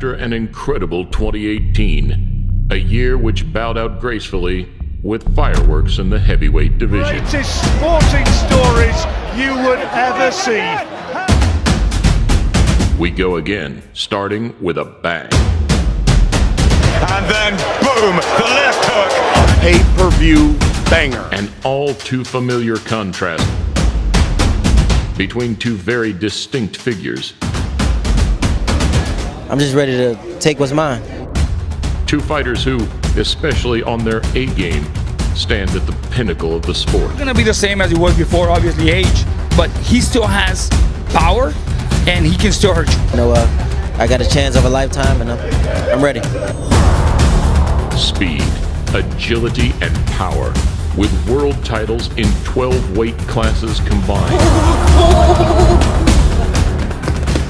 After an incredible 2018, a year which bowed out gracefully with fireworks in the heavyweight division. Greatest sporting stories you would ever see. We go again, starting with a bang. And then, boom, the left hook. Pay-per-view banger. An all too familiar contrast between two very distinct figures. I'm just ready to take what's mine. Two fighters who, especially on their A game, stand at the pinnacle of the sport. It's gonna be the same as he was before, obviously age, but he still has power and he can still hurt you. You know, I got a chance of a lifetime and I'm ready. Speed, agility, and power, with world titles in 12 weight classes combined.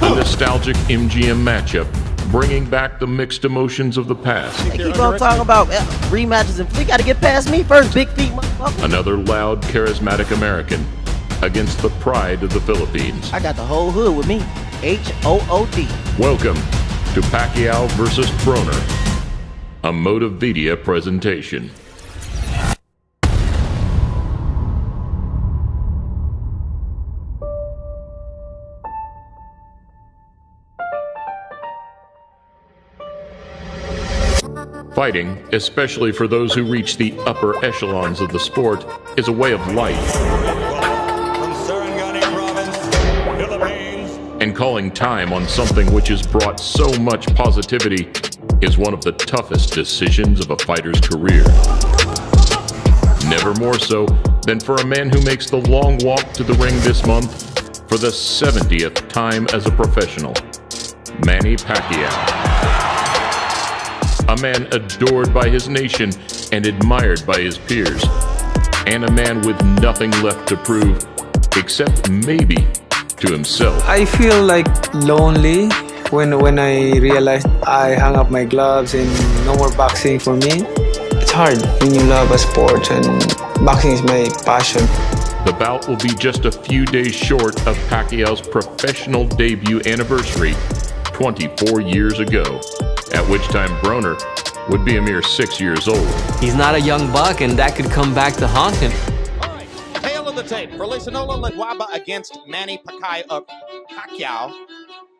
A nostalgic MGM matchup, bringing back the mixed emotions of the past. They keep on talking about rematches and they got to get past me first, big feet motherfucker. Another loud, charismatic American against the pride of the Philippines. I got the whole hood with me. H-O-O-D. Welcome to Pacquiao versus Broner, a Motivational presentation. Fighting, especially for those who reach the upper echelons of the sport, is a way of life. And calling time on something which has brought so much positivity is one of the toughest decisions of a fighter's career. Never more so than for a man who makes the long walk to the ring this month for the 70th time as a professional, Manny Pacquiao. A man adored by his nation and admired by his peers. And a man with nothing left to prove, except maybe to himself. I feel like lonely when I realized I hung up my gloves and no more boxing for me. It's hard when you love a sport, and boxing is my passion. The bout will be just a few days short of Pacquiao's professional debut anniversary 24 years ago, at which time Broner would be a mere 6 years old. He's not a young buck, and that could come back to haunt him. All right, tail of the tape for Lisanola Ledwaba against Manny Pacquiao.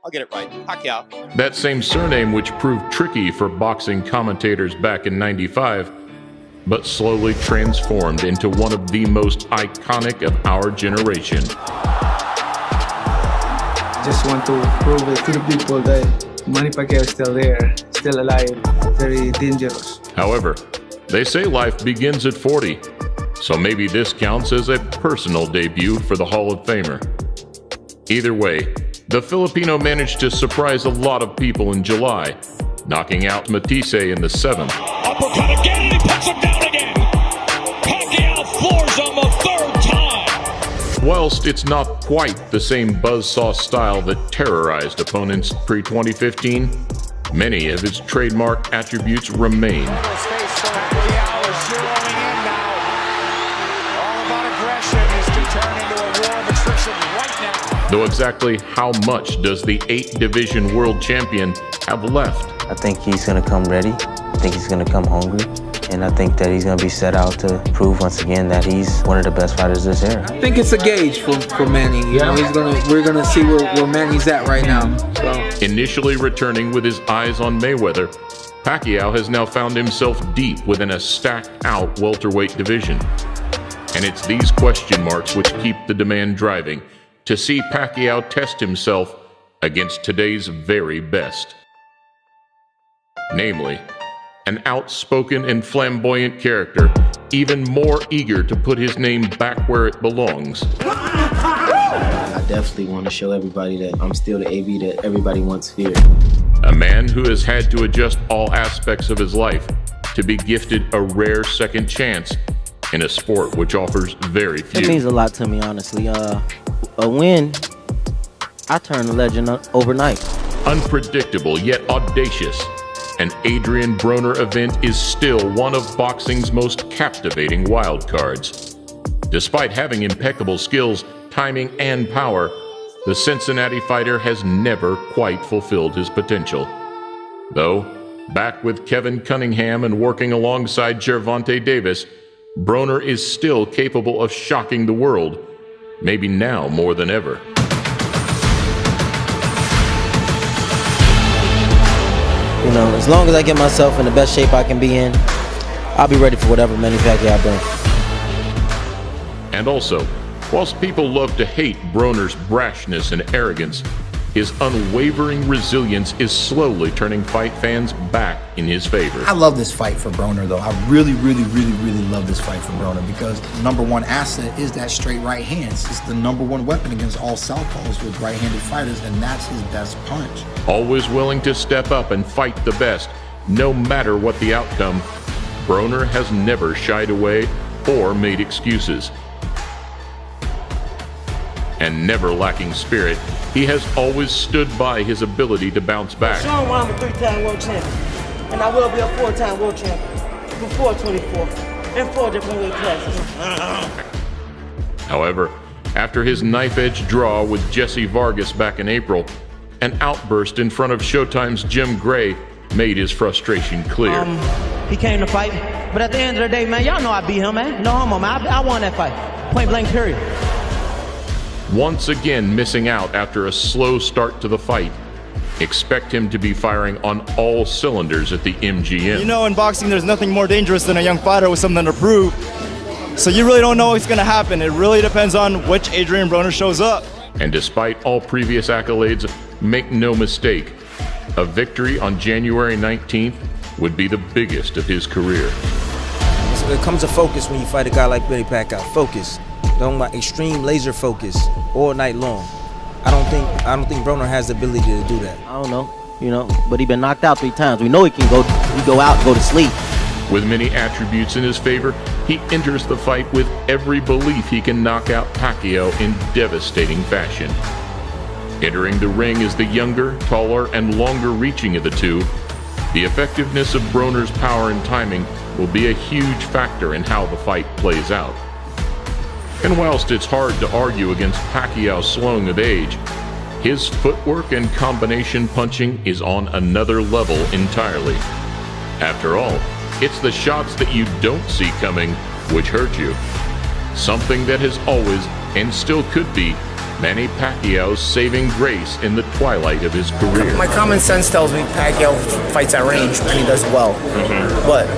I'll get it right, Pacquiao. That same surname which proved tricky for boxing commentators back in '95, but slowly transformed into one of the most iconic of our generation. Just want to prove it to the people that Manny Pacquiao is still there, still alive, very dangerous. However, they say life begins at 40, so maybe this counts as a personal debut for the Hall of Famer. Either way, the Filipino managed to surprise a lot of people in July, knocking out Matisse in the 7th. Uppercut again, and he puts him down again. Pacquiao floors him a third time. Whilst it's not quite the same buzzsaw style that terrorized opponents pre-2015, many of its trademark attributes remain. Though exactly how much does the 8-division world champion have left? I think he's going to come ready. I think he's going to come hungry. And I think that he's going to be set out to prove once again that he's one of the best fighters this era. I think it's a gauge for Manny. You know, we're gonna see where Manny's at right now. So. Initially returning with his eyes on Mayweather, Pacquiao has now found himself deep within a stacked-out welterweight division. And it's these question marks which keep the demand driving to see Pacquiao test himself against today's very best. Namely, an outspoken and flamboyant character, even more eager to put his name back where it belongs. I definitely want to show everybody that I'm still the AB that everybody once feared. A man who has had to adjust all aspects of his life to be gifted a rare second chance in a sport which offers very few. It means a lot to me, honestly. A win, I turned a legend overnight. Unpredictable yet audacious, an Adrian Broner event is still one of boxing's most captivating wildcards. Despite having impeccable skills, timing, and power, the Cincinnati fighter has never quite fulfilled his potential. Though, back with Kevin Cunningham and working alongside Gervonta Davis, Broner is still capable of shocking the world, maybe now more than ever. You know, as long as I get myself in the best shape I can be in, I'll be ready for whatever Manny Pacquiao brings. And also, whilst people love to hate Broner's brashness and arrogance, his unwavering resilience is slowly turning fight fans back in his favor. I love this fight for Broner, though. I really love this fight for Broner because the number one asset is that straight right hand. It's the number one weapon against all southpaws with right-handed fighters, and that's his best punch. Always willing to step up and fight the best, no matter what the outcome, Broner has never shied away or made excuses. And never lacking spirit, he has always stood by his ability to bounce back. Show him I'm a 3-time world champion, and I will be a 4-time world champion before 24 in 4 different weight classes. However, after his knife-edge draw with Jesse Vargas back in April, an outburst in front of Showtime's Jim Gray made his frustration clear. He came to fight, but at the end of the day, man, y'all know I beat him, man. No homo, man. I won that fight. Point blank, period. Once again missing out after a slow start to the fight, expect him to be firing on all cylinders at the MGM. You know, in boxing, there's nothing more dangerous than a young fighter with something to prove. So you really don't know what's going to happen. It really depends on which Adrian Broner shows up. And despite all previous accolades, make no mistake, a victory on January 19th would be the biggest of his career. It comes to focus when you fight a guy like Manny Pacquiao. Focus. Talking about extreme laser focus all night long. I don't think Broner has the ability to do that. I don't know, but he been knocked out 3 times. We know he can go out and go to sleep. With many attributes in his favor, he enters the fight with every belief he can knock out Pacquiao in devastating fashion. Entering the ring is the younger, taller, and longer-reaching of the two. The effectiveness of Broner's power and timing will be a huge factor in how the fight plays out. And whilst it's hard to argue against Pacquiao's slowing of age, his footwork and combination punching is on another level entirely. After all, it's the shots that you don't see coming which hurt you. Something that has always, and still could be, Manny Pacquiao's saving grace in the twilight of his career. My common sense tells me Pacquiao fights at range and he does well. But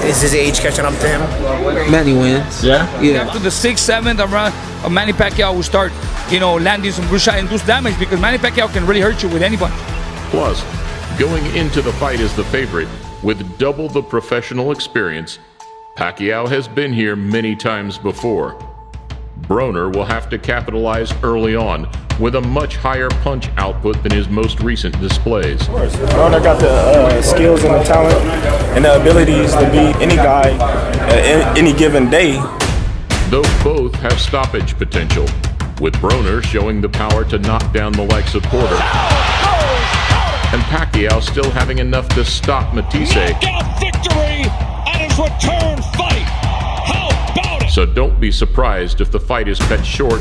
is his age catching up to him? Manny wins. Yeah? After the 6th, 7th round, Manny Pacquiao will start, landing some good shot, induced damage, because Manny Pacquiao can really hurt you with any punch. Plus, going into the fight as the favorite, with double the professional experience, Pacquiao has been here many times before. Broner will have to capitalize early on with a much higher punch output than his most recent displays. Of course, Broner got the skills and the talent and the abilities to beat any guy at any given day. Though both have stoppage potential, with Broner showing the power to knock down the likes of Porter, and Pacquiao still having enough to stop Matisse. Knockout victory at his return fight. How about it? So don't be surprised if the fight is cut short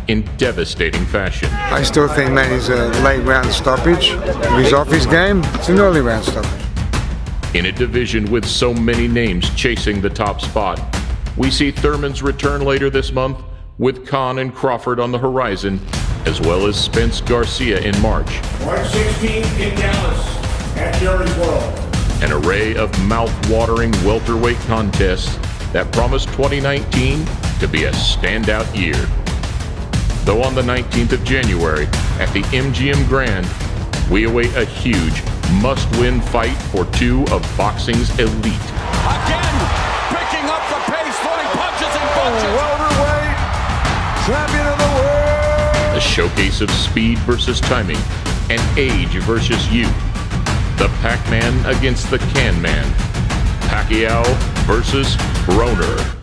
in devastating fashion. I still think Manny's a late round stoppage. If he's off his game, it's an early round stoppage. In a division with so many names chasing the top spot, we see Thurman's return later this month, with Khan and Crawford on the horizon, as well as Spence Garcia in March. March 16th in Dallas at Jerry's World. An array of mouth-watering welterweight contests that promise 2019 to be a standout year. Though on the 19th of January at the MGM Grand, we await a huge, must-win fight for two of boxing's elite. Again, picking up the pace, throwing punches and punches. Welterweight champion of the world. A showcase of speed versus timing and age versus youth. The Pac-Man against the Can-Man. Pacquiao versus Broner.